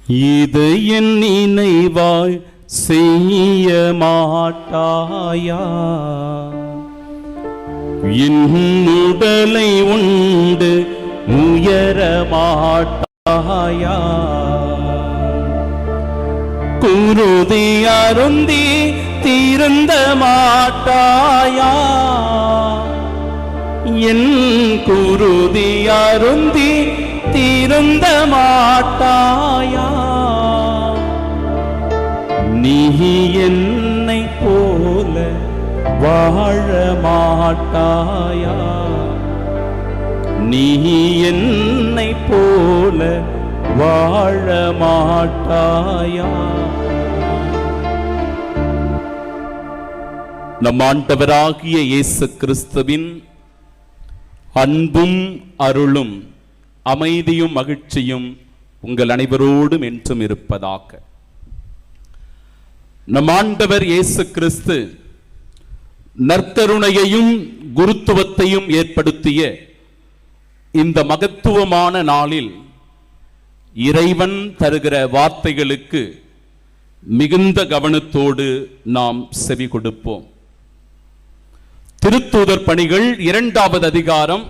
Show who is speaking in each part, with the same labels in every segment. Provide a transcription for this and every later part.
Speaker 1: இது என் நினைவாய் செய்ய மாட்டாயா? என் உடலை உண்டு உயர மாட்டாயா? குருதி அருந்தி தீர்ந்த மாட்டாயா? என் குருதி அருந்தி தீர்ந்த மாட்டாயா? நீ என்னை போல வாழ மாட்டாயா? நீ என்னை போல வாழ மாட்டாயா? நம் ஆண்டவராகிய இயேசு கிறிஸ்துவின் அன்பும் அருளும் அமைதியும் மகிழ்ச்சியும் உங்கள் அனைவரோடும் என்றும் இருப்பதாக. நம் ஆண்டவர் இயேசு கிறிஸ்து நற்கருணையையும் குருத்துவத்தையும் ஏற்படுத்திய இந்த மகத்துவமான நாளில் இறைவன் தருகிற வார்த்தைகளுக்கு மிகுந்த கவனத்தோடு நாம் செவி கொடுப்போம். திருத்தூதர் பணிகள் 2வது அதிகாரம்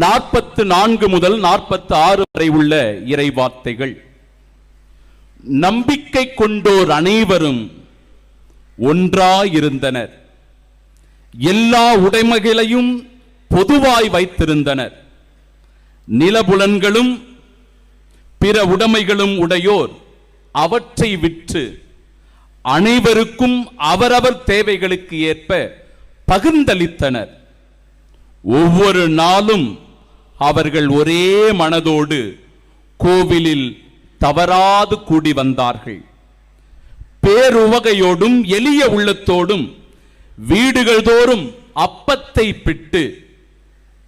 Speaker 1: 44 முதல் 46 வரை உள்ள இறை வார்த்தைகள். நம்பிக்கை கொண்டோர் அனைவரும் ஒன்றாயிருந்தனர், எல்லா உடைமைகளையும் பொதுவாய் வைத்திருந்தனர். நிலபுலன்களும் பிற உடைமைகளும் உடையோர் அவற்றை விற்று அனைவருக்கும் அவரவர் தேவைகளுக்கு ஏற்ப பகிர்ந்தளித்தனர். ஒவ்வொரு நாளும் அவர்கள் ஒரே மனதோடு கோவிலில் தவறாது கூடி வந்தார்கள். பேருவகையோடும் எளிய உள்ளத்தோடும் வீடுகள் தோறும் அப்பத்தை பிட்டு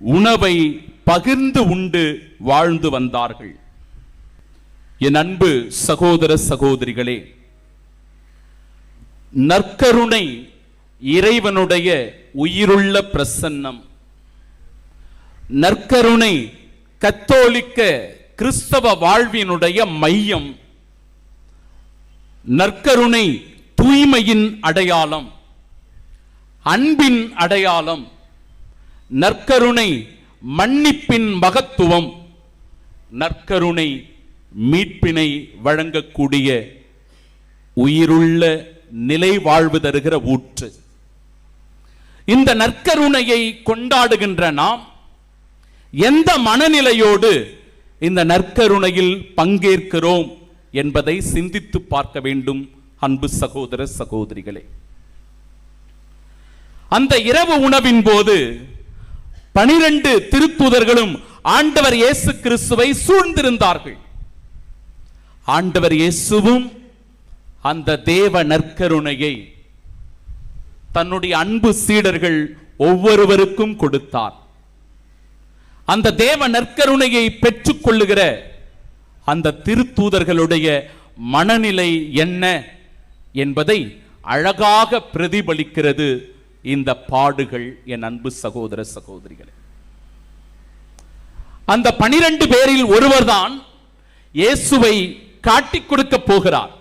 Speaker 1: உணவை பகிர்ந்து உண்டு வாழ்ந்து வந்தார்கள். என் அன்பு சகோதர சகோதரிகளே, நற்கருணை இறைவனுடைய உயிருள்ள பிரசன்னம். நற்கருணை கத்தோலிக்க கிறிஸ்தவ வாழ்வினுடைய மையம். நற்கருணை தூய்மையின் அடையாளம், அன்பின் அடையாளம். நற்கருணை மன்னிப்பின் மகத்துவம். நற்கருணை மீட்பினை வழங்கக்கூடிய உயிருள்ள நிலை வாழ்வு தருகிற ஊற்று. இந்த நற்கருணையை கொண்டாடுகின்ற நாம் எந்த மனநிலையோடு இந்த நற்கருணையில் பங்கேற்கிறோம் என்பதை சிந்தித்து பார்க்க வேண்டும். அன்பு சகோதர சகோதரிகளே, அந்த இரவு உணவின் போது 12 திருத்தூதர்களும் ஆண்டவர் இயேசு கிறிஸ்துவை சூழ்ந்திருந்தார்கள். ஆண்டவர் இயேசுவும் அந்த தேவ நற்கருணையை தன்னுடைய அன்பு சீடர்கள் ஒவ்வொருவருக்கும் கொடுத்தார். அந்த தேவ நற்கருணையை பெற்றுக் கொள்ளுகிற அந்த திருத்தூதர்களுடைய மனநிலை என்ன என்பதை அழகாக பிரதிபலிக்கிறது இந்த பாடுகள். என் அன்பு சகோதர சகோதரிகளே, அந்த 12 பேரில் ஒருவர்தான் இயேசுவை காட்டிக் கொடுக்க போகிறார்.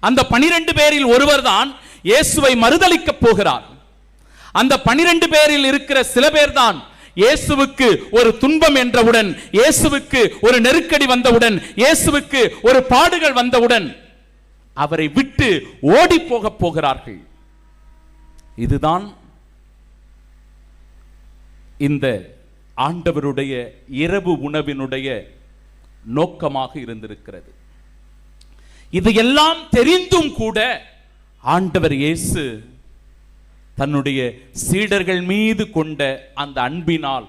Speaker 1: அந்த 12 பேரில் ஒருவர்தான் இயேசுவை மறுதலிக்க போகிறார். அந்த 12 பேரில் இருக்கிற சில பேர்தான் இயேசுவுக்கு ஒரு துன்பம் என்றவுடன், இயேசுவுக்கு ஒரு நெருக்கடி வந்தவுடன், இயேசுவுக்கு ஒரு பாடுகள் வந்தவுடன் அவரை விட்டு ஓடி போக போகிறார்கள். இதுதான் இந்த ஆண்டவருடைய இரவு உணவினுடைய நோக்கமாக இருந்திருக்கிறது. இது எல்லாம் தெரிந்தும் கூட ஆண்டவர் இயேசு தன்னுடைய சீடர்கள் மீது கொண்ட அந்த அன்பினால்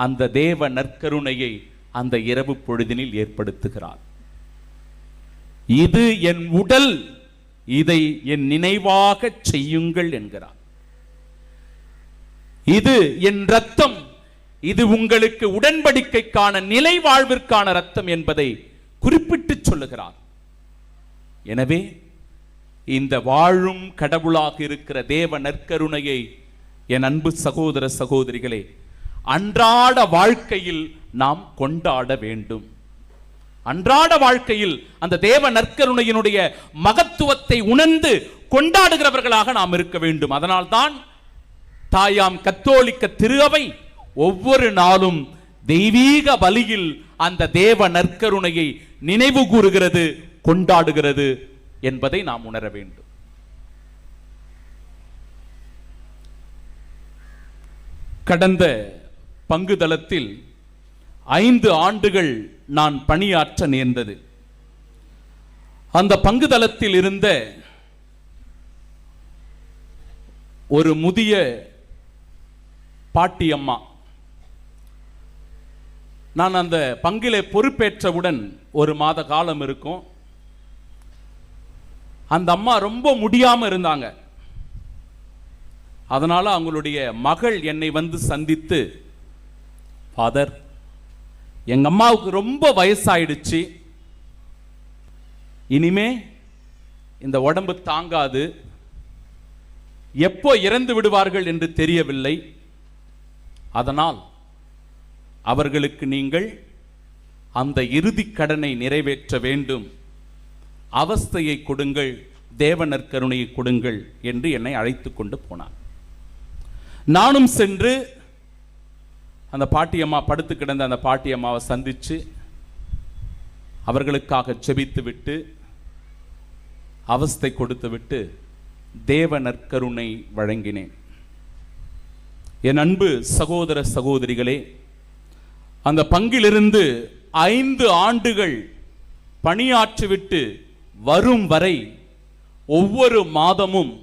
Speaker 1: அந்த தேவ நற்கருணையை அந்த இரவு பொழுதினில் ஏற்படுத்துகிறார். இது என் உடல், இதை என் நினைவாக செய்யுங்கள் என்கிறார். இது என் இரத்தம், இது உங்களுக்கு உடன்படிக்கைக்கான நிலை வாழ்விற்கான இரத்தம் என்பதை குறிப்பிட்டு சொல்லுகிறார். எனவே இந்த வாழும் கடவுளாக இருக்கிற தேவ நற்கருணையை என் அன்பு சகோதர சகோதரிகளே, அன்றாட வாழ்க்கையில் நாம் கொண்டாட வேண்டும். அன்றாட வாழ்க்கையில் அந்த தேவ நற்கருணையினுடைய மகத்துவத்தை உணர்ந்து கொண்டாடுகிறவர்களாக நாம் இருக்க வேண்டும். அதனால்தான் தாயாம் கத்தோலிக்க திரு அவை ஒவ்வொரு நாளும் தெய்வீக பலியில் அந்த தேவ நற்கருணையை நினைவு கூறுகிறது, கொண்டாடுகிறது என்பதை நாம் உணர வேண்டும். கடந்த பங்குதளத்தில் 5 ஆண்டுகள் நான் பணியாற்ற நேர்ந்தது. அந்த பங்குதளத்தில் இருந்த ஒரு முதிய பாட்டியம்மா, நான் அந்த பங்கிலே பொறுப்பேற்றவுடன் 1 மாத காலம் இருக்கும். அந்த அம்மா ரொம்ப முடியாம இருந்தாங்க. அதனால அவங்களுடைய மகள் என்னை வந்து சந்தித்து, ஃபாதர், எங்க அம்மாவுக்கு ரொம்ப வயசாயிடுச்சு, இனிமே இந்த உடம்பு தாங்காது, எப்போ இறந்து விடுவார்கள் என்று தெரியவில்லை, அதனால் அவர்களுக்கு நீங்கள் அந்த இறுதி கடனை நிறைவேற்ற வேண்டும், அவஸ்தையை கொடுங்கள், தேவ நற்கருணையை கொடுங்கள் என்று என்னை அழைத்து கொண்டு போனார். நானும் சென்று அந்த பாட்டியம்மா படுத்து கிடந்த அந்த பாட்டியம்மாவை சந்தித்து அவர்களுக்காக ஜெபித்து விட்டு அவஸ்தை கொடுத்து விட்டு தேவ நற்கருணை வழங்கினேன். என் அன்பு சகோதர சகோதரிகளே, அந்த பங்கிலிருந்து 5 ஆண்டுகள் பணியாற்றிவிட்டு வரும் வரை ஒவ்வொரு மாதமும்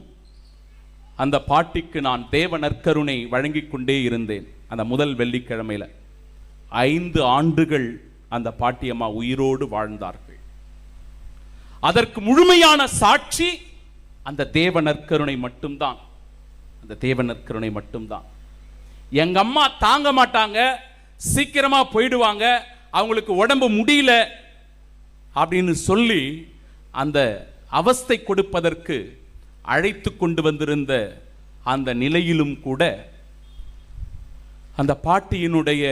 Speaker 1: அந்த பாட்டிக்கு நான் தேவ நற்கருணை வழங்கிக் கொண்டே இருந்தேன். அந்த முதல் வெள்ளிக்கிழமையில் 5 ஆண்டுகள் அந்த பாட்டியம்மா உயிரோடு வாழ்ந்தார்கள். அதற்கு முழுமையான சாட்சி அந்த தேவ நற்கருணை மட்டும்தான். அந்த தேவ நற்கருணை மட்டும்தான். எங்க அம்மா தாங்க மாட்டாங்க, சீக்கிரமா போயிடுவாங்க, அவங்களுக்கு உடம்பு முடியல அப்படின்னு சொல்லி அந்த அவஸ்தை கொடுப்பதற்கு அழைத்து கொண்டு வந்திருந்த அந்த நிலையிலும் கூட அந்த பாட்டியினுடைய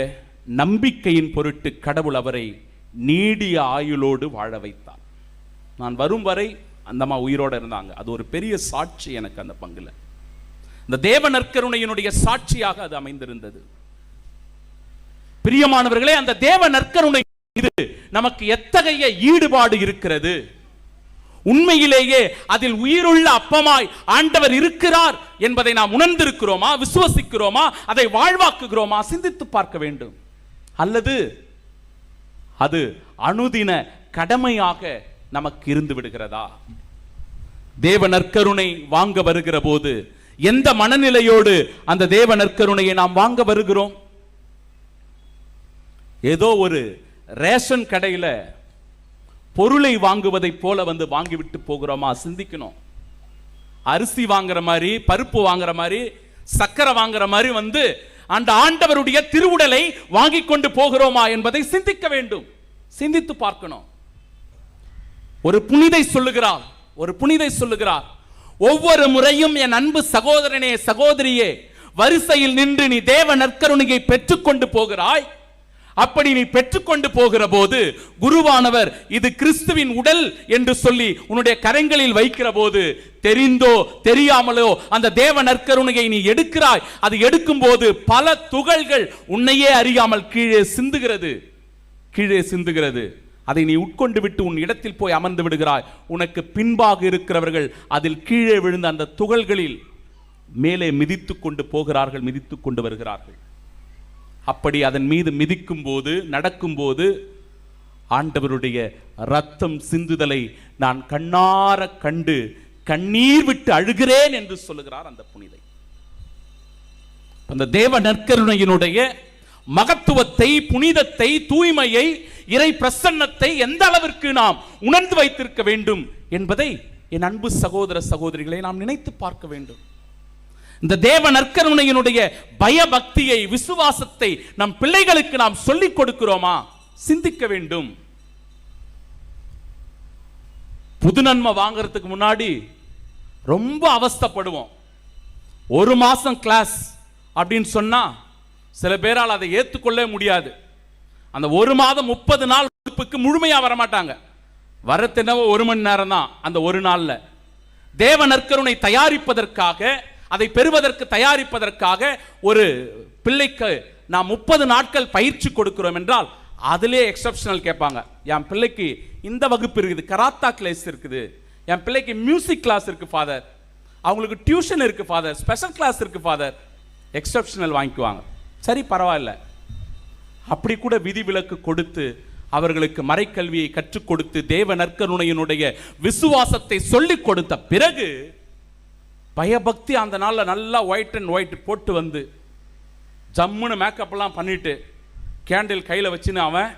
Speaker 1: நம்பிக்கையின் பொருட்டு கடவுள் அவரை நீடிய ஆயுளோடு வாழ வைத்தார். நான் வரும் வரை அந்த அம்மா உயிரோடு இருந்தாங்க. அது ஒரு பெரிய சாட்சி எனக்கு அந்த பங்குல. இந்த தேவ நற்கருணையினுடைய சாட்சியாக அது அமைந்திருந்தது. பிரியமானவர்களே, அந்த தேவ நற்கருணை மீது நமக்கு எத்தகைய ஈடுபாடு இருக்கிறது? உண்மையிலேயே அதில் உயிருள்ள அப்பமாய் ஆண்டவர் இருக்கிறார் என்பதை நாம் உணர்ந்திருக்கிறோமா? விசுவசிக்கிறோமா? அதை வாழ்வாக்குகிறோமா? சிந்தித்து பார்க்க வேண்டும். அல்லது அது அனுதின கடமையாக நமக்கு இருந்து விடுகிறதா? தேவ நற்கருணை வாங்க வருகிற போது எந்த மனநிலையோடு அந்த தேவ நற்கருணையை நாம் வாங்க வருகிறோம்? ஏதோ ஒரு ரேஷன் கடையில பொருளை வாங்குவதை போல வந்து வாங்கிவிட்டு போகிறோமா? சிந்திக்கணும். அரிசி வாங்குற மாதிரி, பருப்பு வாங்குற மாதிரி, சக்கரை வாங்குற மாதிரி வந்து அந்த ஆண்டவருடைய திருவுடலை வாங்கி கொண்டு போகிறோமா என்பதை சிந்திக்க வேண்டும். சிந்தித்து பார்க்கணும். ஒரு புனிதை சொல்லுகிறார், ஒவ்வொரு முறையும் என் அன்பு சகோதரனே, சகோதரியே, வரிசையில் நின்று நீ தேவ நற்கருணையை பெற்றுக்கொண்டு போகிறாய். அப்படி நீ பெற்றுக்கொண்டு போகிற போது குருவானவர் இது கிறிஸ்துவின் உடல் என்று சொல்லி உன்னுடைய கரங்களில் வைக்கிற போது தெரிந்தோ தெரியாமலோ அந்த தேவ நற்கருணையை நீ எடுக்கிறாய். அது எடுக்கும் போது பல துகள்கள் உன்னையே அறியாமல் கீழே சிந்துகிறது. அதை நீ உட்கொண்டு விட்டு உன் இடத்தில் போய் அமர்ந்து விடுகிறாய். உனக்கு பின்பாக இருக்கிறவர்கள் அதில் கீழே விழுந்த அந்த துகள்களில் மேலே மிதித்துக் கொண்டு போகிறார்கள், மிதித்துக் கொண்டு வருகிறார்கள். அப்படி அதன் மீது மிதிக்கும் போது, நடக்கும் போது ஆண்டவருடைய ரத்தம் சிந்துதலை நான் கண்ணார கண்டு கண்ணீர் விட்டு அழுகிறேன் என்று சொல்லுகிறார் அந்த புனிதை. அந்த தேவ நற்கருணையினுடைய மகத்துவத்தை, புனிதத்தை, தூய்மையை, இறை பிரசன்னத்தை எந்த அளவிற்கு நாம் உணர்ந்து வைத்திருக்க வேண்டும் என்பதை என் அன்பு சகோதர சகோதரிகளை நாம் நினைத்து பார்க்க வேண்டும். இந்த தேவ நற்கருணையினுடைய பயபக்தியை, விசுவாசத்தை நம் பிள்ளைகளுக்கு நாம் சொல்லிக் கொடுக்கிறோமா? சிந்திக்க வேண்டும். புது நன்மை வாங்கறதுக்கு முன்னாடி ரொம்ப அவஸ்தைப்படுவோம். 1 மாசம் கிளாஸ் அப்படின்னு சொன்னா சில பேரால் அதை ஏற்றுக்கொள்ள முடியாது. அந்த 1 மாதம் 30 நாள் வகுப்புக்கு முழுமையா வரமாட்டாங்க. வரத்தினவோ 1 மணி நேரம் தான். அந்த ஒரு நாள்ல தேவ நற்கருணை தயாரிப்பதற்காக, அதை பெறுவதற்கு தயாரிப்பதற்காக ஒரு பிள்ளைக்கு நாம் 30 நாட்கள் பயிற்சி கொடுக்கிறோம் என்றால் அதிலே எக்ஸப்ஷனல் கேட்பாங்க. என் பிள்ளைக்கு இந்த வகுப்பு இருக்குது, கராத்தா கிளாஸ் இருக்குது, என் பிள்ளைக்கு மியூசிக் கிளாஸ் இருக்கு ஃபாதர், அவங்களுக்கு டியூஷன் இருக்கு ஃபாதர், ஸ்பெஷல் கிளாஸ் இருக்கு ஃபாதர், எக்ஸப்ஷனல் வாங்கிக்குவாங்க. சரி, பரவாயில்ல. அப்படி கூட விதிவிலக்கு கொடுத்து அவர்களுக்கு மறைக்கல்வியை கற்றுக் கொடுத்து தேவ நற்கருணையினுடைய விசுவாசத்தை சொல்லிக் கொடுத்த பிறகு பயபக்தி அந்த நாள்ல நல்லா ஒயிட் அண்ட் ஒயிட் போட்டு வந்து ஜம்முன்னு மேக்கப் எல்லாம் பண்ணிட்டு கேண்டில் கையில வச்சுன்னு அவன்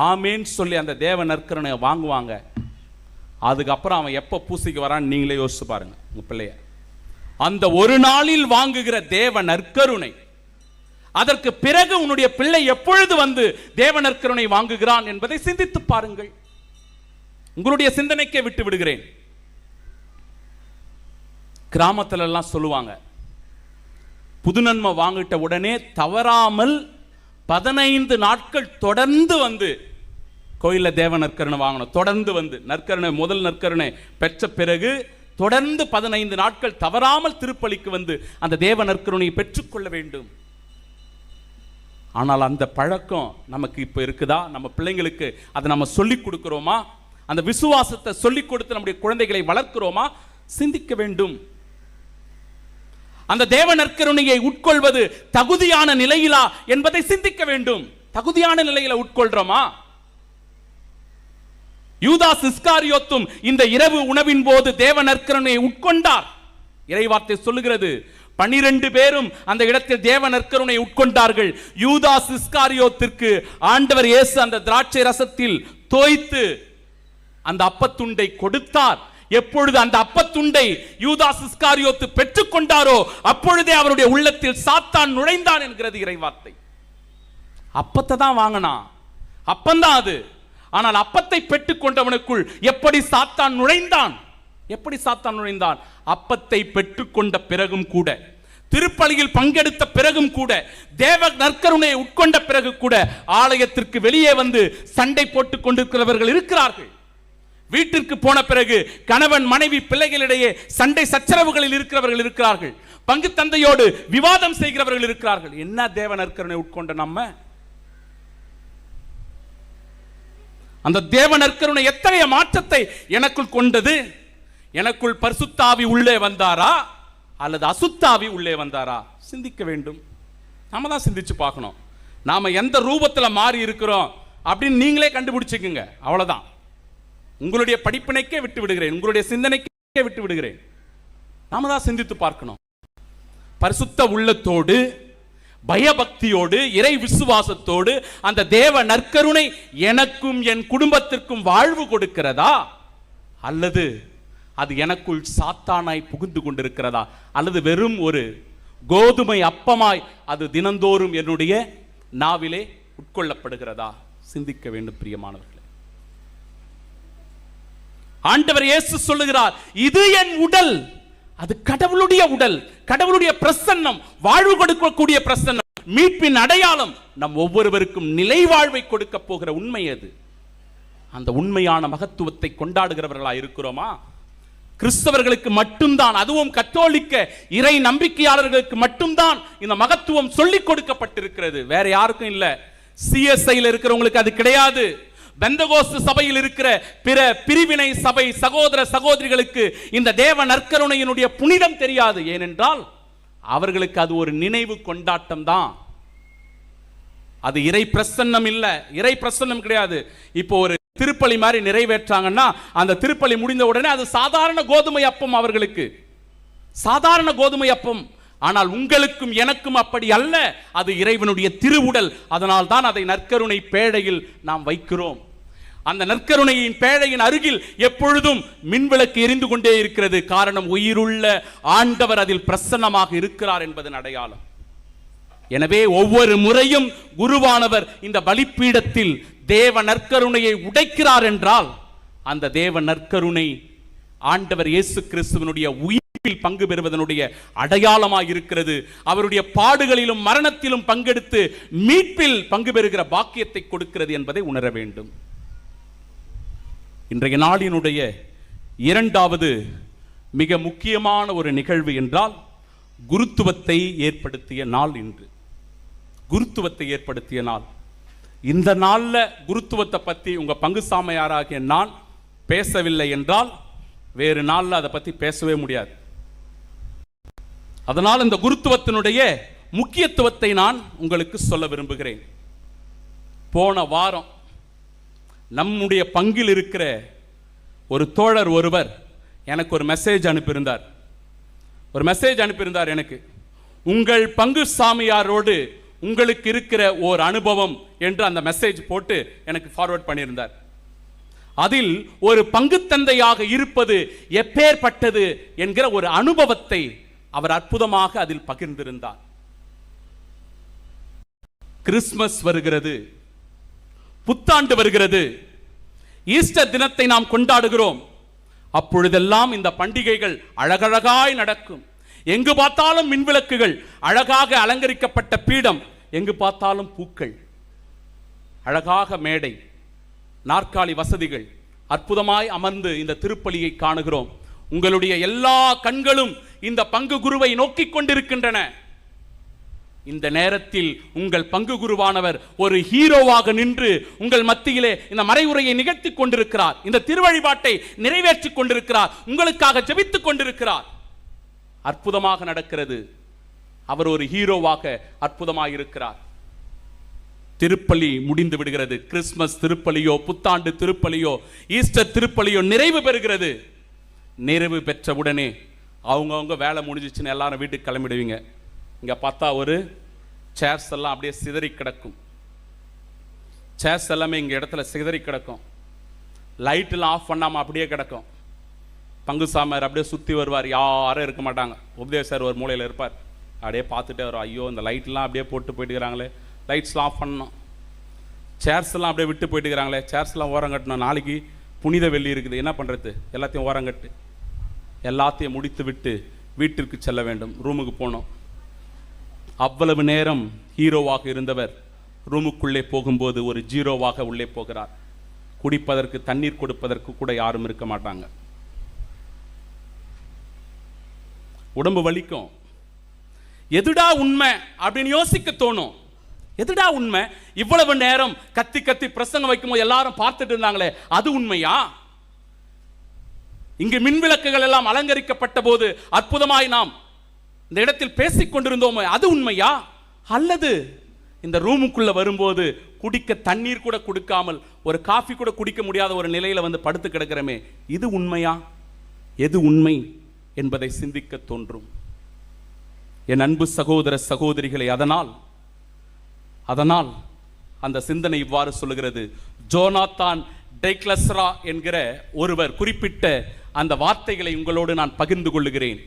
Speaker 1: ஆமேன்னு சொல்லி அந்த தேவ நற்கருணையை வாங்குவாங்க. அதுக்கப்புறம் அவன் எப்ப பூசைக்கு வரான்னு நீங்களே யோசிச்சு பாருங்க உங்க பிள்ளைய. அந்த ஒரு நாளில் வாங்குகிற தேவ நற்கருணை, அதற்கு பிறகு உன்னுடைய பிள்ளை எப்பொழுது வந்து தேவ நற்கருணை வாங்குகிறான் என்பதை சிந்தித்து பாருங்கள். உங்களுடைய சிந்தனைக்கே விட்டு விடுகிறேன். கிராமத்துல எல்லாம் சொல்லுவாங்க, புதுநன்மை வாங்கிட்ட உடனே தவறாமல் 15 நாட்கள் தொடர்ந்து வந்து கோயில்ல தேவ நற்கருணை வாங்கணும். தொடர்ந்து வந்து நற்கருணை, முதல் நற்கருணை பெற்ற பிறகு தொடர்ந்து 15 நாட்கள் தவறாமல் திருப்பலிக்கு வந்து அந்த தேவ நற்கருணையை பெற்றுக்கொள்ள வேண்டும். ஆனால் அந்த பழக்கம் நமக்கு இப்ப இருக்குதா? நம்ம பிள்ளைங்களுக்கு அதை நம்ம சொல்லிக் கொடுக்கிறோமா? அந்த விசுவாசத்தை சொல்லிக் கொடுத்து நம்முடைய குழந்தைகளை வளர்க்கிறோமா? சிந்திக்க வேண்டும். அந்த தேவ நற்கருணையை உட்கொள்வது தகுதியான நிலையிலா என்பதை சிந்திக்க வேண்டும். தகுதியான நிலையில உட்கொள்றோமா? யூதாஸ் இஸ்காரியோத்தும் இந்த இரவு உணவின் போது தேவ நற்கருணையை உட்கொண்டார். இறைவார்த்தை சொல்லுகிறது, 12 பேரும் அந்த இடத்தில் தேவ நற்கருணை உட்கொண்டார்கள். யூதாஸ் இஸ்காரியோத்திற்கு ஆண்டவர் இயேசு அந்த திராட்சை ரசத்தில் தோய்த்து அந்த அப்பத்துண்டை கொடுத்தார். எப்பொழுது அந்த அப்பத்துண்டை யூதாஸ் இஸ்காரியோத்து பெற்றுக் கொண்டாரோ அப்பொழுதே அவருடைய உள்ளத்தில் சாத்தான் நுழைந்தான் என்கிறது இறைவார்த்தை. அப்பத்தை தான் வாங்கினான், அப்பந்தான் அது. ஆனால் அப்பத்தை பெற்றுக் கொண்டவனுக்குள் எப்படி சாத்தான் நுழைந்தான்? எப்படி சாத்தான் நுழைந்தான்? அப்பத்தை பெற்றுக்கொண்ட பிறகும் கூட, திருப்பலியில் பங்கெடுத்த பிறகும் கூட, தேவ நற்கருணையை உட்கொண்ட பிறகு கூட ஆலயத்திற்கு வெளியே வந்து சண்டை போட்டுக் கொண்டிருக்கிறவர்கள் இருக்கிறார்கள். வீட்டிற்கு போன பிறகு கணவன் மனைவி பிள்ளைகளிடையே சண்டை சச்சரவுகளில் இருக்கிறவர்கள் இருக்கிறார்கள். பங்கு தந்தையோடு விவாதம் செய்கிறவர்கள் இருக்கிறார்கள். என்ன தேவ நற்கருணை உட்கொண்ட நம்ம? அந்த தேவ நற்கருணை எத்தகைய மாற்றத்தை எனக்குள் கொண்டது? எனக்குள் பரிசுத்தாவி உள்ளே வந்தாரா அல்லது அசுத்தாவி உள்ளே வந்தாரா? சிந்திக்க வேண்டும். நாம தான் சிந்திச்சு பார்க்கணும். நாம எந்த ரூபத்தில் மாறி இருக்கிறோம் அப்படின்னு நீங்களே கண்டுபிடிச்சுக்குங்க. அவ்வளவுதான். உங்களுடைய படிப்பினைக்கே விட்டு விடுகிறேன், உங்களுடைய சிந்தனைக்கே விட்டு விடுகிறேன். நாம தான் சிந்தித்து பார்க்கணும். பரிசுத்த உள்ளத்தோடு, பயபக்தியோடு, இறை விசுவாசத்தோடு அந்த தேவ நற்கருணை எனக்கும் என் குடும்பத்திற்கும் வாழ்வு கொடுக்கிறதா அல்லது அது எனக்குள் சாத்தானாய் புகுந்து கொண்டிருக்கிறதா? அல்லது வெறும் ஒரு கோதுமை அப்பமாய் அது தினந்தோறும் என்னுடைய நாவிலே உட்கொள்ளப்படுகிறதா? சிந்திக்க வேண்டும் பிரியமானவர்களே. ஆண்டவர் இயேசு சொல்லுகிறார், இது என் உடல். அது கடவுளுடைய உடல், கடவுளுடைய பிரசன்னம், வாழ்வு கொடுக்கக்கூடிய பிரசன்னம், மீட்பின் அடையாளம். நம் ஒவ்வொருவருக்கும் நிலை வாழ்வை கொடுக்க போகிற உண்மை அது. அந்த உண்மையான மகத்துவத்தை கொண்டாடுகிறவர்களா இருக்கிறோமா? கிறிஸ்தவர்களுக்கு மட்டும்தான், அதுவும் கத்தோலிக்க இறை நம்பிக்கையாளர்களுக்கு மட்டும்தான் இந்த மகத்துவம் சொல்லிக் கொடுக்கப்பட்டிருக்கிறது. வேற யாருக்கும் இல்ல. சிஎஸ்ஐல இருக்கிறவங்களுக்கு அது கிடையாது. பெந்தகோஸ்து சபையில் இருக்கிற பிற பிரிவினை சபை சகோதர சகோதரிகளுக்கு இந்த தேவ நற்கருணையினுடைய புனிதம் தெரியாது. ஏனென்றால் அவர்களுக்கு அது ஒரு நினைவு கொண்டாட்டம் தான். அது இறை பிரசன்னம் இல்ல, இறை பிரசன்னம் கிடையாது. இப்போ ஒரு திருப்பலி மாதிரி நிறைவேற்றாங்கன்னா அந்த திருப்பலி முடிந்த உடனே அது சாதாரண கோதுமை அப்பம், அவர்களுக்கு சாதாரண கோதுமை அப்பம். ஆனால் உங்களுக்கும் எனக்கும் அப்படி அல்ல. அது இறைவனுடைய திருவுடல். அதனால் தான் அதை நற்கருணை பேழையில் நாம் வைக்கிறோம். அந்த நற்கருணையின் பேழையின் அருகில் எப்பொழுதும் மின்விளக்கு எரிந்து கொண்டே இருக்கிறது. காரணம், உயிருள்ள ஆண்டவர் அதில் பிரசன்னமாக இருக்கிறார் என்பதன் அடையாளம். எனவே ஒவ்வொரு முறையும் குருவானவர் இந்த பலிப்பீடத்தில் தேவ நற்கருணையை உடைக்கிறார் என்றால் அந்த தேவ நற்கருணை ஆண்டவர் இயேசு கிறிஸ்துவினுடைய உயிர்ப்பில் பங்கு பெறுவதனுடைய அடையாளமாக இருக்கிறது. அவருடைய பாடுகளிலும் மரணத்திலும் பங்கெடுத்து மீட்பில் பங்கு பெறுகிற பாக்கியத்தை கொடுக்கிறது என்பதை உணர வேண்டும். இன்றைய நாளினுடைய இரண்டாவது மிக முக்கியமான ஒரு நிகழ்வு என்றால் குருத்துவத்தை ஏற்படுத்திய நாள். இன்று குருத்துவத்தை ஏற்படுத்திய நாள். இந்த நாளில் குருத்துவத்தை பற்றி உங்கள் பங்கு சாமியாராகிய நான் பேசவில்லை என்றால் வேறு நாளில் அதை பற்றி பேசவே முடியாது. அதனால் இந்த குருத்துவத்தினுடைய முக்கியத்துவத்தை நான் உங்களுக்கு சொல்ல விரும்புகிறேன். போன வாரம் நம்முடைய பங்கில் இருக்கிற ஒரு தோழர் ஒருவர் எனக்கு ஒரு மெசேஜ் அனுப்பியிருந்தார். எனக்கு உங்கள் பங்கு சாமியாரோடு உங்களுக்கு இருக்கிற ஓர் அனுபவம் என்று அந்த மெசேஜ் போட்டு எனக்கு ஃபார்வர்ட் பண்ணியிருந்தார். அதில் ஒரு பங்கு தந்தையாக இருப்பது எப்பேற்பட்டது என்கிற ஒரு அனுபவத்தை அவர் அற்புதமாக அதில் பகிர்ந்திருந்தார். கிறிஸ்துமஸ் வருகிறது, புத்தாண்டு வருகிறது, ஈஸ்டர் தினத்தை நாம் கொண்டாடுகிறோம். அப்பொழுதெல்லாம் இந்த பண்டிகைகள் அழகழகாய் நடக்கும். எங்கு பார்த்தாலும் மின்விளக்குகள், அழகாக அலங்கரிக்கப்பட்ட பீடம், எங்கு பார்த்தாலும் பூக்கள், அழகாக மேடை, நாற்காலி வசதிகள், அற்புதமாய் அமர்ந்து இந்த திருப்பலியை காணுகிறோம். உங்களுடைய எல்லா கண்களும் இந்த பங்கு குருவை நோக்கிக் கொண்டிருக்கின்றன. இந்த நேரத்தில் உங்கள் பங்கு குருவானவர் ஒரு ஹீரோவாக நின்று உங்கள் மத்தியிலே இந்த மறைவுரையை நிகழ்த்தி கொண்டிருக்கிறார். இந்த திருவழிபாட்டை நிறைவேற்றிக் கொண்டிருக்கிறார். உங்களுக்காக ஜெபித்துக் கொண்டிருக்கிறார். அற்புதமாக நடக்கிறது. அவர் ஒரு ஹீரோவாக அற்புதமாக இருக்கிறார். திருப்பலி முடிந்து விடுகிறது. கிறிஸ்துமஸ் திருப்பலியோ, புத்தாண்டு திருப்பலியோ, ஈஸ்டர் திருப்பலியோ நிறைவு பெறுகிறது. நிறைவு பெற்றவுடனே அவங்கவுங்க வேலை முடிஞ்சிச்சுன்னு எல்லாரும் வீட்டுக்கு கிளம்பிடுவீங்க. இங்கே பார்த்தா ஒரு சேர்ஸ் எல்லாம் அப்படியே சிதறி கிடக்கும். சேர்ஸ் எல்லாமே இங்கே இடத்துல சிதறி கிடக்கும். லைட்டெல்லாம் ஆஃப் பண்ணாமல் அப்படியே கிடக்கும். பங்கு சாமியார் அப்படியே சுற்றி வருவார். யாரும் இருக்க மாட்டாங்க. உபதேசர் ஒரு மூலையில் இருப்பார். அப்படியே பார்த்துட்டே வரும். ஐயோ, இந்த லைட்லாம் அப்படியே போட்டு போயிட்டுக்கிறாங்களே, லைட்ஸ்லாம் ஆஃப் பண்ணணும். சேர்ஸ் எல்லாம் அப்படியே விட்டு போயிட்டுக்கிறாங்களே, சேர்ஸ்லாம் ஓரம் கட்டணும். நாளைக்கு புனித வெள்ளி இருக்குது, என்ன பண்ணுறது? எல்லாத்தையும் ஓரங்கட்டு, எல்லாத்தையும் முடித்து விட்டு வீட்டிற்கு செல்ல வேண்டும். ரூமுக்கு போனோம். அவ்வளவு நேரம் ஹீரோவாக இருந்தவர் ரூமுக்குள்ளே போகும்போது ஒரு ஜீரோவாக உள்ளே போகிறார். குடிப்பதற்கு, தண்ணீர் கொடுப்பதற்கு கூட யாரும் இருக்க மாட்டாங்க. உடம்பு வலிக்கும். எதுடா உண்மை அப்படின்னு யோசிக்க தோணும். எதுடா உண்மை? இவ்வளவு நேரம் கத்தி கத்தி பிரசங்கம் வைக்கும்போது எல்லாரும் பார்த்துட்டு இருந்தாங்களே, அது உண்மையா? இங்கு மின்விளக்குகள் எல்லாம் அலங்கரிக்கப்பட்ட போது அற்புதமாய் நாம் இந்த இடத்தில் பேசிக் கொண்டிருந்தோமே, அது உண்மையா? அல்லது இந்த ரூமுக்குள்ள வரும்போது குடிக்க தண்ணீர் கூட கொடுக்காமல், ஒரு காஃபி கூட குடிக்க முடியாத ஒரு நிலையில வந்து படுத்து கிடக்கிறமே, இது உண்மையா? எது உண்மை என்பதை சிந்திக்க தோன்றும். என் அன்பு சகோதர சகோதரிகளை, அதனால் அந்த சிந்தனை இவ்வாறு சொல்லுகிறது. ஜோனாத்தான் டெக்லஸ்ரா என்கிற ஒருவர் குறிப்பிட்ட அந்த வார்த்தைகளை உங்களோடு நான் பகிர்ந்து கொள்ளுகிறேன்.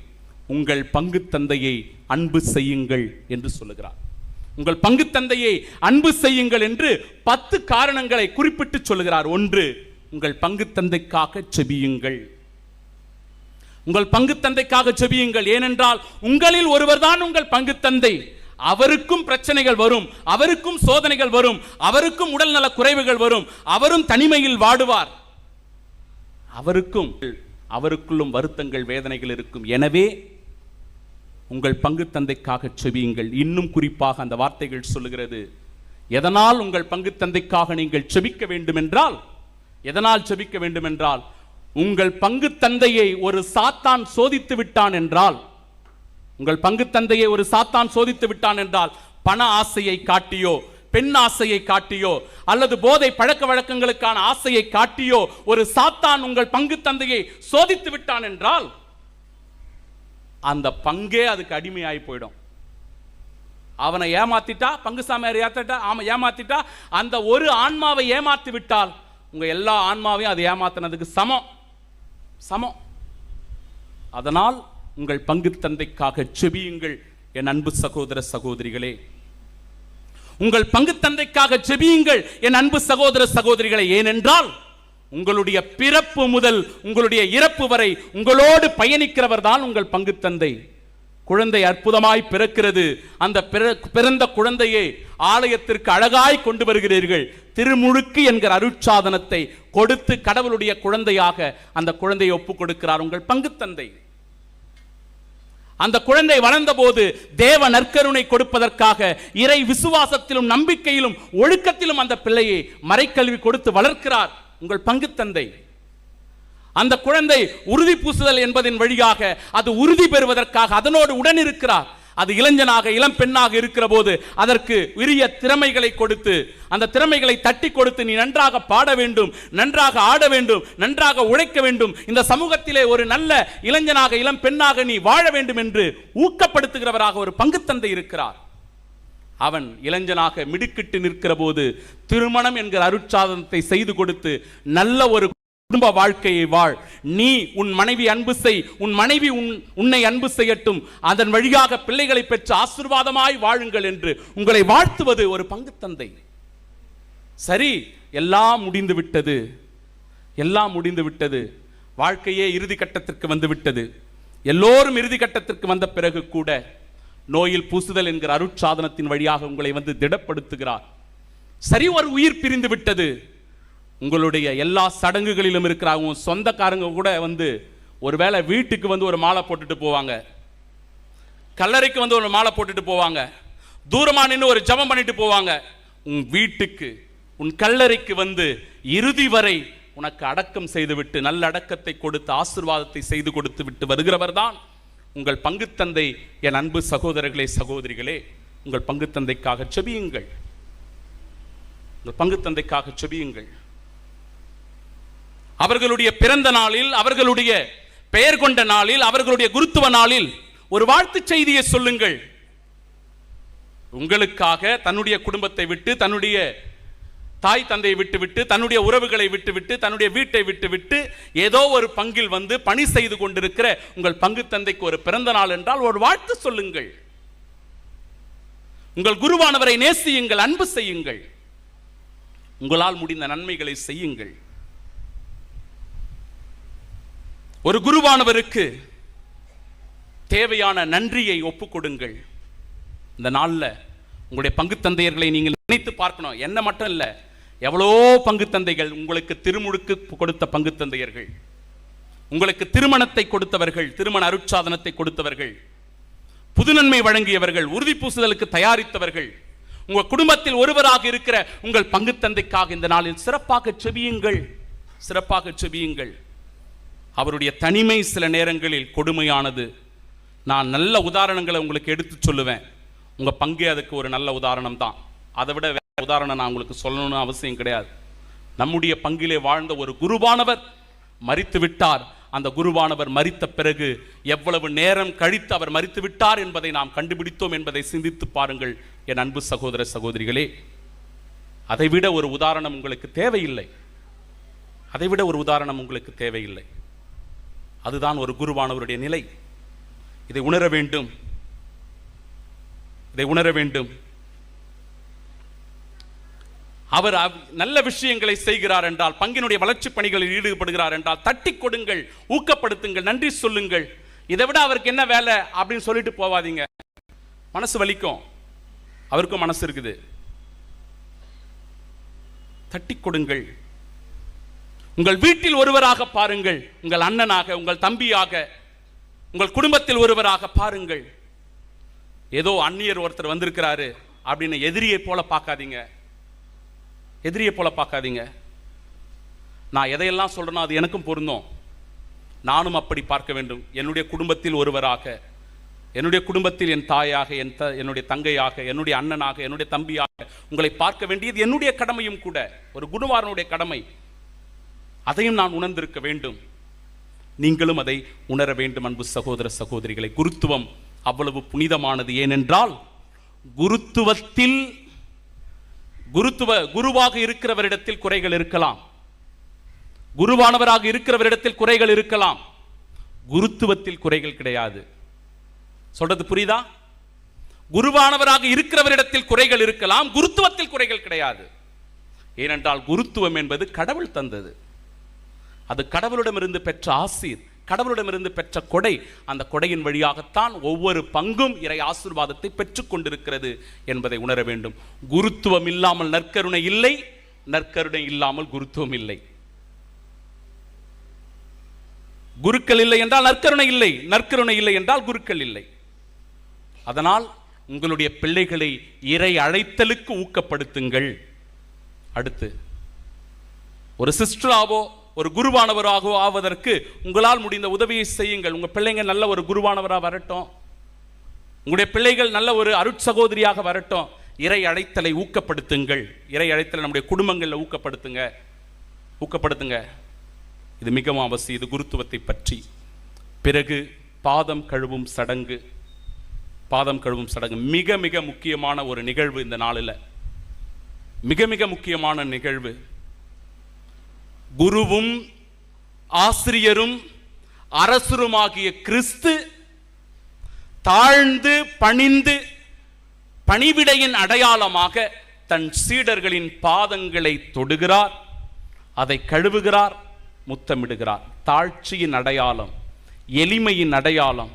Speaker 1: உங்கள் பங்கு தந்தையை அன்பு செய்யுங்கள் என்று சொல்லுகிறார். உங்கள் பங்கு தந்தையை அன்பு செய்யுங்கள் என்று 10 காரணங்களை குறிப்பிட்டு சொல்லுகிறார். 1, உங்கள் பங்கு தந்தைக்காக செபியுங்கள். உங்கள் பங்கு தந்தைக்காக செபியுங்கள். ஏனென்றால் உங்களில் ஒருவர் தான் உங்கள் பங்கு தந்தை. அவருக்கும் பிரச்சனைகள் வரும், அவருக்கும் சோதனைகள் வரும், அவருக்கும் உடல்நல குறைவுகள் வரும், அவரும் தனிமையில் வாடுவார், அவருக்குள்ளும் வருத்தங்கள், வேதனைகள் இருக்கும். எனவே உங்கள் பங்கு தந்தைக்காக செபியுங்கள். இன்னும் குறிப்பாக அந்த வார்த்தைகள் சொல்லுகிறது, எதனால் உங்கள் பங்கு தந்தைக்காக நீங்கள் செபிக்க வேண்டும் என்றால், எதனால் செபிக்க வேண்டும் என்றால், உங்கள் பங்கு தந்தையை ஒரு சாத்தான் சோதித்து விட்டான் என்றால், உங்கள் பங்கு தந்தையை ஒரு சாத்தான் சோதித்து விட்டான் என்றால், பண ஆசையை காட்டியோ, பெண் ஆசையை காட்டியோ, அல்லது போதை பழக்க வழக்கங்களுக்கான ஆசையை காட்டியோ ஒரு சாத்தான் உங்கள் பங்கு தந்தையை சோதித்து விட்டான் என்றால், அந்த பங்கே அதுக்கு அடிமையாகி போயிடும். அவனை ஏமாத்திட்டா, பங்கு சாமியார் ஏமாத்திட்டா, அந்த ஒரு ஆன்மாவை ஏமாத்தி விட்டால் உங்க எல்லா ஆன்மாவையும் அது ஏமாத்தினதுக்கு சமம். அதனால் உங்கள் பங்கு தந்தைக்காக செபியுங்கள். என் அன்பு சகோதர சகோதரிகளே, உங்கள் பங்கு தந்தைக்காக செபியுங்கள் என் அன்பு சகோதர சகோதரிகளே. ஏனென்றால் உங்களுடைய பிறப்பு முதல் உங்களுடைய இறப்பு வரை உங்களோடு பயணிக்கிறவர் தான் உங்கள் பங்கு தந்தை. குழந்தை அற்புதமாய் பிறக்கிறது. அந்த பிறந்த குழந்தையை ஆலயத்திற்கு அழகாய் கொண்டு வருகிறீர்கள். திருமுழுக்கு என்கிற அருட்சாதனத்தை கொடுத்து கடவுளுடைய குழந்தையாக அந்த குழந்தையை ஒப்புக் கொடுக்கிறார் உங்கள் பங்கு தந்தை. அந்த குழந்தை வளர்ந்த போது தேவ நற்கருணை கொடுப்பதற்காக இறை விசுவாசத்திலும் நம்பிக்கையிலும் ஒழுக்கத்திலும் அந்த பிள்ளையை மறைக்கல்வி கொடுத்து வளர்க்கிறார் உங்கள் பங்கு தந்தை. அந்த குழந்தை உறுதி பூசுதல் என்பதன் வழியாக அது உறுதி பெறுவதற்காக அதனோடு உடன் இருக்கிறார். அது இளைஞனாக இளம் பெண்ணாக இருக்கிற போது அதற்கு உரிய திறமைகளை கொடுத்து அந்த திறமைகளை தட்டி கொடுத்து நீ நன்றாக பாட வேண்டும், நன்றாக ஆட வேண்டும், நன்றாக உழைக்க வேண்டும், இந்த சமூகத்திலே ஒரு நல்ல இளைஞனாக இளம் பெண்ணாக நீ வாழ வேண்டும் என்று ஊக்கப்படுத்துகிறவராக ஒரு பங்கு தந்தை இருக்கிறார். அவன் இளைஞனாக மிடுக்கிட்டு நிற்கிற போது திருமணம் என்கிற அருட்சாதனத்தை செய்து கொடுத்து நல்ல ஒரு குடும்ப வாழ்க்கையை வாழ். நீ உன் மனைவி அன்பு செய், உன் மனைவி உன்னை அன்பு செய்யட்டும், அதன் வழியாக பிள்ளைகளை பெற்று ஆசீர்வாதமாய் வாழுங்கள் என்று உங்களை வாழ்த்துவது ஒரு பங்கு தந்தை. சரி, எல்லாம் முடிந்து விட்டது, எல்லாம் முடிந்து விட்டது. வாழ்க்கையே இறுதி கட்டத்திற்கு வந்து விட்டது. எல்லோரும் இறுதி கட்டத்திற்கு வந்த பிறகு கூட நோயில் பூசுதல் என்கிற அருட்சாதனத்தின் வழியாக உங்களை வந்து திடப்படுத்துகிறார். சரி, ஒரு உயிர் பிரிந்து விட்டது. உங்களுடைய எல்லா சடங்குகளிலும் இருக்கிறாங்க. சொந்தக்காரங்க கூட வந்து ஒருவேளை வீட்டுக்கு வந்து ஒரு மாலை போட்டுட்டு போவாங்க, கல்லறைக்கு வந்து ஒரு மாலை போட்டுட்டு போவாங்க, தூரமா நின்று ஒரு ஜெபம் பண்ணிட்டு போவாங்க. உன் வீட்டுக்கு உன் கல்லறைக்கு வந்து இறுதி வரை உனக்கு அடக்கம் செய்துவிட்டு நல்ல அடக்கத்தை கொடுத்து ஆசீர்வாதத்தை செய்து கொடுத்து விட்டு வருகிறவர் தான் உங்கள் பங்கு தந்தை. என் அன்பு சகோதரர்களே சகோதரிகளே, உங்கள் பங்கு தந்தைக்காக செபியுங்கள், உங்கள் பங்கு தந்தைக்காக செபியுங்கள். அவர்களுடைய பிறந்த நாளில், அவர்களுடைய பெயர் கொண்ட நாளில், அவர்களுடைய குருத்துவ நாளில் ஒரு வாழ்த்து செய்தியை சொல்லுங்கள். உங்களுக்காக தன்னுடைய குடும்பத்தை விட்டு, தன்னுடைய தாய் தந்தையை விட்டுவிட்டு, தன்னுடைய உறவுகளை விட்டுவிட்டு, தன்னுடைய வீட்டை விட்டுவிட்டு ஏதோ ஒரு பங்கில் வந்து பணி செய்து கொண்டிருக்கிற உங்கள் பங்கு தந்தைக்கு ஒரு பிறந்த நாள் என்றால் ஒரு வாழ்த்து சொல்லுங்கள். உங்கள் குருவானவரை நேசியுங்கள், அன்பு செய்யுங்கள், உங்களால் முடிந்த நன்மைகளை செய்யுங்கள். ஒரு குருவானவருக்கு தேவையான நன்றியை ஒப்புக் கொடுங்கள். இந்த நாளில் உங்களுடைய பங்கு தந்தையர்களை நீங்கள் நினைத்து பார்க்கணும். என்ன மட்டும் இல்லை, எவ்வளோ பங்கு தந்தைகள், உங்களுக்கு திருமுழுக்கு கொடுத்த பங்கு தந்தையர்கள், உங்களுக்கு திருமணத்தை கொடுத்தவர்கள், திருமண அருட்சாதனத்தை கொடுத்தவர்கள், புதுநன்மை வழங்கியவர்கள், உறுதி பூசுதலுக்கு தயாரித்தவர்கள், உங்கள் குடும்பத்தில் ஒருவராக இருக்கிற உங்கள் பங்கு தந்தைக்காக இந்த நாளில் சிறப்பாக செபியுங்கள், சிறப்பாக செபியுங்கள். அவருடைய தனிமை சில நேரங்களில் கொடுமையானது. நான் நல்ல உதாரணங்களை உங்களுக்கு எடுத்து சொல்லுவேன். உங்கள் பங்கே அதுக்கு ஒரு நல்ல உதாரணம் தான். அதை விட வேற உதாரணம் நான் உங்களுக்கு சொல்லணும்னு அவசியம் கிடையாது. நம்முடைய பங்கிலே வாழ்ந்த ஒரு குருவானவர் மரித்து விட்டார். அந்த குருவானவர் மரித்த பிறகு எவ்வளவு நேரம் கழித்து அவர் மரித்து விட்டார் என்பதை நாம் கண்டுபிடித்தோம் என்பதை சிந்தித்து பாருங்கள் என் அன்பு சகோதர சகோதரிகளே. அதைவிட ஒரு உதாரணம் உங்களுக்கு தேவையில்லை, அதைவிட ஒரு உதாரணம் உங்களுக்கு தேவையில்லை. அதுதான் ஒரு குருவானவருடைய நிலை. இதை உணர வேண்டும், இதை உணர வேண்டும். அவர் நல்ல விஷயங்களை செய்கிறார் என்றால், பங்கினுடைய வளர்ச்சி பணிகளில் ஈடுபடுகிறார் என்றால் தட்டி கொடுங்கள், ஊக்கப்படுத்துங்கள், நன்றி சொல்லுங்கள். இதை விட அவருக்கு என்ன வேலை அப்படின்னு சொல்லிட்டு போவாதீங்க. மனசு வலிக்கும், அவருக்கும் மனசு இருக்குது. தட்டி கொடுங்கள். உங்கள் வீட்டில் ஒருவராக பாருங்கள், உங்கள் அண்ணனாக, உங்கள் தம்பியாக, உங்கள் குடும்பத்தில் ஒருவராக பாருங்கள். ஏதோ அந்நியர் ஒருத்தர் வந்திருக்கிறாரு அப்படின்னு எதிரியை போல பார்க்காதீங்க, எதிரியை போல பார்க்காதீங்க. நான் எதையெல்லாம் சொல்றேனோ அது எனக்கும் பொருந்தும். நானும் அப்படி பார்க்க வேண்டும். என்னுடைய குடும்பத்தில் ஒருவராக, என்னுடைய குடும்பத்தில் என் தாயாக, என்னுடைய தங்கையாக, என்னுடைய அண்ணனாக, என்னுடைய தம்பியாக உங்களை பார்க்க வேண்டியது என்னுடைய கடமையும் கூட, ஒரு குருவாரனுடைய கடமை. அதையும் நான் உணர்ந்திருக்க வேண்டும். நீங்களும் அதை உணர வேண்டும் அன்பு சகோதர சகோதரிகளை. குருத்துவம் அவ்வளவு புனிதமானது. ஏனென்றால் குருத்துவத்தில் குருவாக இருக்கிறவரிடத்தில் குறைகள் இருக்கலாம், குருவானவராக இருக்கிறவரிடத்தில் குறைகள் இருக்கலாம், குருத்துவத்தில் குறைகள் கிடையாது. சொல்றது புரியுதா? குருவானவராக இருக்கிறவரிடத்தில் குறைகள் இருக்கலாம், குருத்துவத்தில் குறைகள் கிடையாது. ஏனென்றால் குருத்துவம் என்பது கடவுள் தந்தது, அது கடவுளிடமிருந்து பெற்ற ஆசீர். கடவுளிடமிருந்து பெற்ற கொடை. அந்த கொடையின் வழியாகத்தான் ஒவ்வொரு பங்கும் இறை ஆசீர்வாதத்தை பெற்றுக் கொண்டிருக்கிறது என்பதை உணர வேண்டும். குருத்துவம் இல்லாமல் நற்கருணை இல்லை, நற்கருணை இல்லாமல் குருத்துவம் இல்லை. குருக்கள் இல்லை என்றால் நற்கருணை இல்லை, நற்கருணை இல்லை என்றால் குருக்கள் இல்லை. அதனால் உங்களுடைய பிள்ளைகளை இறை அழைத்தலுக்கு ஊக்கப்படுத்துங்கள். அடுத்து, ஒரு சிஸ்டராவோ ஒரு குருவானவராகவோ ஆவதற்கு உங்களால் முடிந்த உதவியை செய்யுங்கள். உங்க பிள்ளைங்க நல்ல ஒரு குருவானவராக வரட்டும், உங்களுடைய பிள்ளைகள் நல்ல ஒரு அருட்சகோதரியாக வரட்டும். இறை அழைத்தலை ஊக்கப்படுத்துங்கள். இறை அழைத்தலை நம்முடைய குடும்பங்களில் ஊக்கப்படுத்துங்க. இது மிகவும் அவசியம். இது குருத்துவத்தை பற்றி. பிறகு பாதம் கழுவும் சடங்கு. மிக மிக முக்கியமான ஒரு நிகழ்வு. இந்த நாளில் மிக மிக முக்கியமான நிகழ்வு. குருவும் ஆசிரியரும் அரசருமாகிய கிறிஸ்து தாழ்ந்து பணிந்து பணிவிடையின் அடையாளமாக தன் சீடர்களின் பாதங்களை தொடுகிறார், அதை கழுவுகிறார், முத்தமிடுகிறார். தாழ்ச்சியின் அடையாளம், எளிமையின் அடையாளம்,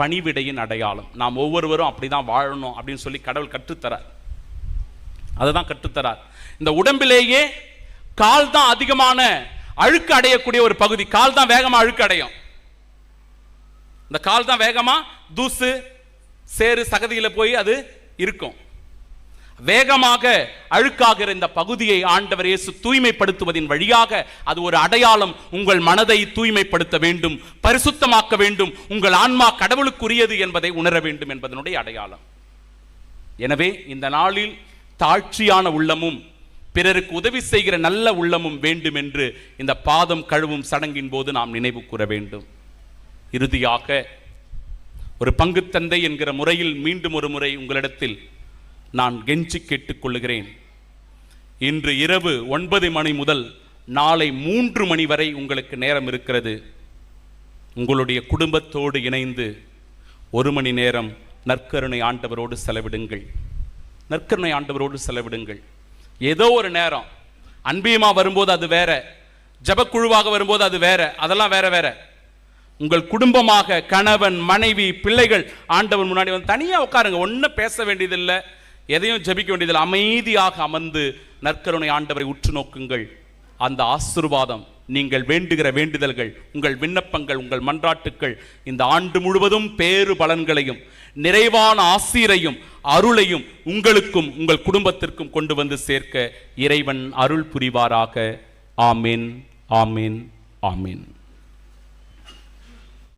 Speaker 1: பணிவிடையின் அடையாளம். நாம் ஒவ்வொருவரும் அப்படிதான் வாழணும் அப்படின்னு சொல்லி கடவுள் கற்றுத்தரார். அதுதான் கற்றுத்தரார். இந்த உடம்பிலேயே கால் தான் அதிகமான அழுக்கு அடையக்கூடிய ஒரு பகுதி. கால் தான் வேகமா அழுக்கு அடையும். இந்த கால் தான் வேகமா தூசு சேறு சகதியில போய் அது இருக்கும். வேகமாக அழுக்காகிற இந்த பகுதியை ஆண்டவர் இயேசு தூய்மைப்படுத்துவதின் வழியாக அது ஒரு அடையாளம். உங்கள் மனதை தூய்மைப்படுத்த வேண்டும், பரிசுத்தமாக்க வேண்டும், உங்கள் ஆன்மா கடவுளுக்குரியது என்பதை உணர வேண்டும் என்பதனுடைய அடையாளம். எனவே இந்த நாளில் தாழ்ச்சியான உள்ளமும் பிறருக்கு உதவி செய்கிற நல்ல உள்ளமும் வேண்டும் என்று இந்த பாதம் கழுவும் சடங்கின் போது நாம் நினைவு கூற வேண்டும். இறுதியாக ஒரு பங்குத்தந்தை என்கிற முறையில் மீண்டும் ஒரு முறை உங்களிடத்தில் நான் கெஞ்சி கேட்டுக்கொள்ளுகிறேன். இன்று இரவு 9 மணி முதல் நாளை 3 மணி வரை உங்களுக்கு நேரம் இருக்கிறது. உங்களுடைய குடும்பத்தோடு இணைந்து 1 மணி நேரம் நற்கருணை ஆண்டவரோடு செலவிடுங்கள். நற்கருணை ஆண்டவரோடு செலவிடுங்கள். ஏதோ ஒரு நேரம் அன்பியமா வரும்போது அது வேற, ஜபக்குழுவாக வரும்போது அது வேற, அதெல்லாம் வேற வேற. உங்கள் குடும்பமாக கணவன் மனைவி பிள்ளைகள் ஆண்டவன் முன்னாடி வந்து தனியா உட்காருங்க. ஒன்றும் பேச வேண்டியதில்லை, எதையும் ஜபிக்க வேண்டியதில்லை. அமைதியாக அமர்ந்து நற்கருணை ஆண்டவரை உற்று நோக்குங்கள். அந்த ஆசீர்வாதம், நீங்கள் வேண்டுகிற வேண்டுதல்கள், உங்கள் விண்ணப்பங்கள், உங்கள் மன்றாட்டுக்கள் இந்த ஆண்டு முழுவதும் பேறு பலன்களையும் நிறைவான ஆசீரையும் அருளையும் உங்களுக்கும் உங்கள் குடும்பத்திற்கும் கொண்டு வந்து சேர்க்க இறைவன் அருள் புரிவாராக. ஆமீன், ஆமீன், ஆமீன்.